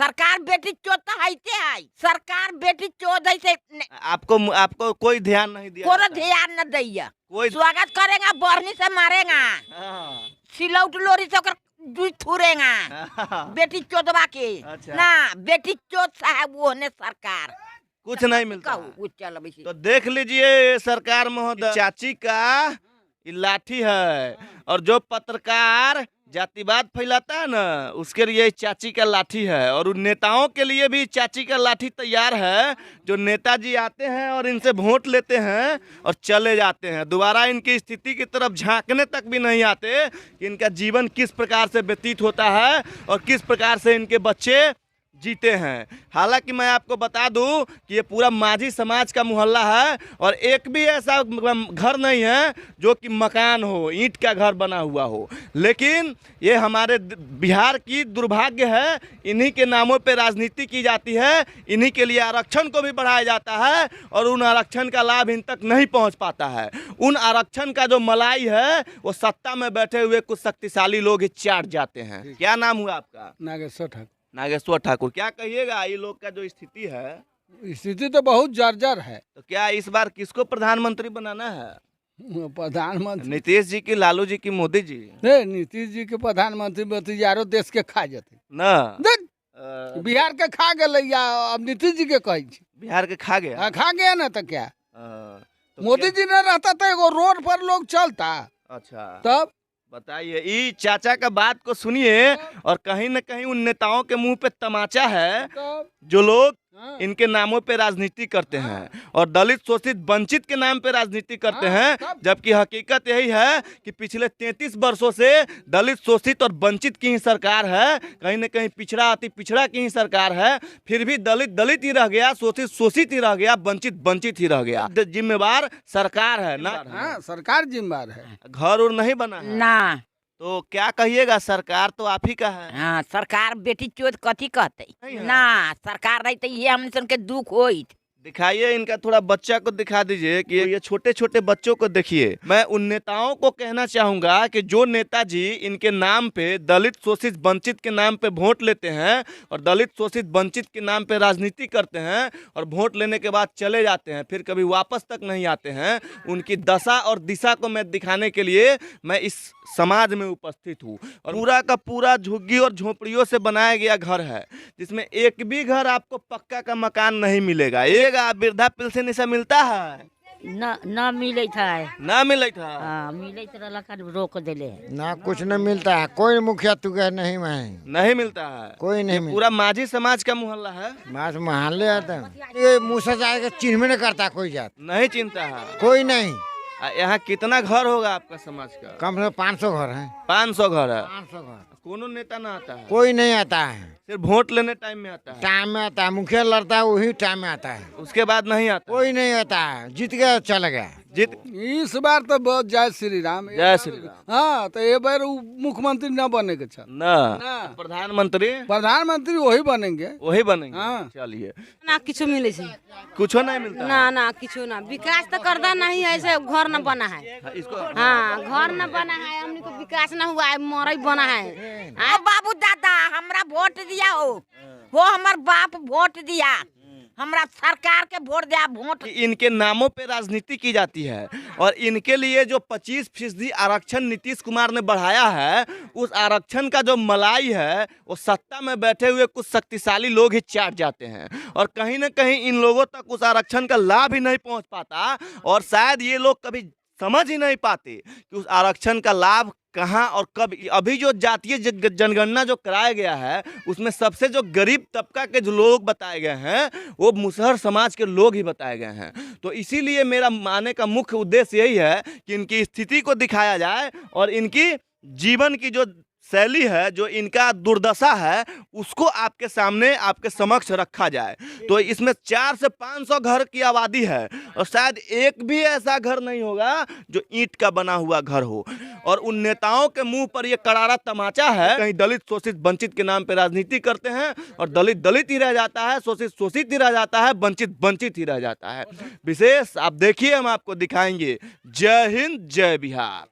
सरकार बेटी चोद तो हैते है, सरकार बेटी चोद ऐसे आपको कोई ध्यान नहीं दिया कोनो जाता? ध्यान न दैया। कोई स्वागत करेगा, बरनी से मारेगा, हाँ, सिलौट लोरी से ओकर दूध थुरेगा हाँ। बेटी चोदवा के। अच्छा। ना बेटी चोद साहब वो ने सरकार कुछ नहीं मिलता है। कहू चल बेसी तो देख लीजिए सरकार महोदय, चाची का ये लाठी है और जो पत्रकार जातिवाद फैलाता है ना उसके लिए चाची का लाठी है, और उन नेताओं के लिए भी चाची का लाठी तैयार है। जो नेताजी आते हैं और इनसे वोट लेते हैं और चले जाते हैं, दोबारा इनकी स्थिति की तरफ झांकने तक भी नहीं आते कि इनका जीवन किस प्रकार से व्यतीत होता है और किस प्रकार से इनके बच्चे जीते हैं। हालांकि मैं आपको बता दूं कि ये पूरा माझी समाज का मोहल्ला है और एक भी ऐसा घर नहीं है जो कि मकान हो, ईंट का घर बना हुआ हो। लेकिन ये हमारे बिहार की दुर्भाग्य है, इन्हीं के नामों पे राजनीति की जाती है, इन्हीं के लिए आरक्षण को भी बढ़ाया जाता है और उन आरक्षण का लाभ इन तक नहीं पहुंच पाता है। उन आरक्षण का जो मलाई है वो सत्ता में बैठे हुए कुछ शक्तिशाली लोग ही चाट जाते हैं। क्या नाम हुआ आपका? नागेश्वर ठाकुर। नागेश्वर ठाकुर, क्या कहिएगा ये लोग का जो स्थिति है? स्थिति तो बहुत जर्जर है। तो क्या इस बार किसको प्रधानमंत्री बनाना है? प्रधानमंत्री नीतीश जी की, लालू जी की, मोदी जी? नहीं, नीतीश जी के प्रधानमंत्री बतियारो देश के खा जाते ना बिहार के खा गए, अब नीतीश जी के कहे छी। बिहार के खा गया। हाँ, खा गया ना तो क्या। तो मोदी जी न रहता तो एगो रोड पर लोग चलता। अच्छा तब बताइए, ई चाचा का बात को सुनिए और कहीं न कहीं उन नेताओं के मुंह पे तमाचा है जो लोग इनके नामों पे राजनीति करते हैं और दलित शोषित वंचित के नाम पे राजनीति करते हैं, जबकि हकीकत यही है कि पिछले 33 वर्षों से दलित शोषित और वंचित की ही सरकार है। कहीं न कहीं पिछड़ा अति पिछड़ा की ही सरकार है, फिर भी दलित दलित ही रह गया, शोषित शोषित ही रह गया, वंचित वंचित ही रह गया। जिम्मेवार सरकार है ना? हाँ, सरकार जिम्मेदार है। घर और नहीं बना है ना। तो क्या कहिएगा, सरकार तो आप ही का है। हाँ, सरकार बेटी चोद कथी कहते नहीं है। ना, सरकार रहते ये हमने सन के दुख होई। दिखाइए इनका थोड़ा बच्चा को दिखा दीजिए कि ये छोटे छोटे बच्चों को देखिए। मैं उन नेताओं को कहना चाहूंगा कि जो नेताजी इनके नाम पे दलित शोषित वंचित के नाम पे वोट लेते हैं और दलित शोषित वंचित के नाम पे राजनीति करते हैं और वोट लेने के बाद चले जाते हैं, फिर कभी वापस तक नहीं आते हैं, उनकी दशा और दिशा को मैं दिखाने के लिए मैं इस समाज में उपस्थित हूँ। और पूरा का पूरा झुग्गी और झोपड़ियों से बनाया गया घर है, जिसमें एक भी घर आपको पक्का का मकान नहीं मिलेगा। वृद्धा पेंशन ऐसा मिलता है? न मिले था, ना मिले था। हाँ, मिले रोक दिले ना, कुछ नहीं मिलता है। कोई मुखिया तुगे नहीं नहीं मिलता है, कोई नहीं मिलता। पूरा माझी समाज का मोहल्ला है। मास महल्ले आता है, ये मुँह जाएगा चिन्ह में नहीं करता कोई जात, नहीं चिंता है कोई नहीं। यहाँ कितना घर होगा आपका समाज का? कम से कम 500 घर है। 500 घर है। 500 घर। कोनो नेता ना आता है? कोई नहीं आता है, सिर्फ वोट लेने टाइम में आता है। टाइम में आता है, मुखिया लड़ता है वही टाइम में आता है, उसके बाद नहीं आता। कोई नहीं आता है। जीत गया चल गया। जीत इस बार तो बहुत जय श्री राम। जय श्री राम। हाँ, तो ये बार मुख्यमंत्री न बने के छल ना, ना। प्रधानमंत्री वही बनेंगे। वही बनेंगे। हाँ। चलिए, ना किछु मिले छै, कुछो नहीं मिलता ना ना किछु ना। विकास तो करदा नहीं है, ऐसे घर न बना है। इसको हाँ, घर न बना है, हमने को विकास न हुआ है, मरई बना है। आ बाबू दादा हमरा वोट दिया हो हमार बाप वोट दिया, हमरा सरकार के वोट दिया। वोट इनके नामों पे राजनीति की जाती है और इनके लिए जो 25% आरक्षण नीतीश कुमार ने बढ़ाया है, उस आरक्षण का जो मलाई है वो सत्ता में बैठे हुए कुछ शक्तिशाली लोग ही चाट जाते हैं और कहीं ना कहीं इन लोगों तक उस आरक्षण का लाभ ही नहीं पहुंच पाता और शायद ये लोग कभी समझ ही नहीं पाते कि उस आरक्षण का लाभ कहाँ और कब। अभी जो जातीय जनगणना जो कराया गया है उसमें सबसे जो गरीब तबका के जो लोग बताए गए हैं वो मुसहर समाज के लोग ही बताए गए हैं। तो इसीलिए मेरा मानने का मुख्य उद्देश्य यही है कि इनकी स्थिति को दिखाया जाए और इनकी जीवन की जो शैली है, जो इनका दुर्दशा है, उसको आपके सामने आपके समक्ष रखा जाए। तो इसमें 400 से 500 घर की आबादी है और शायद एक भी ऐसा घर नहीं होगा जो ईंट का बना हुआ घर हो। और उन नेताओं के मुंह पर यह करारा तमाचा है, कहीं दलित शोषित वंचित के नाम पे राजनीति करते हैं और दलित दलित ही रह जाता है, शोषित शोषित ही रह जाता है, वंचित वंचित ही रह जाता है। विशेष आप देखिए, हम आपको दिखाएंगे। जय हिंद, जय बिहार।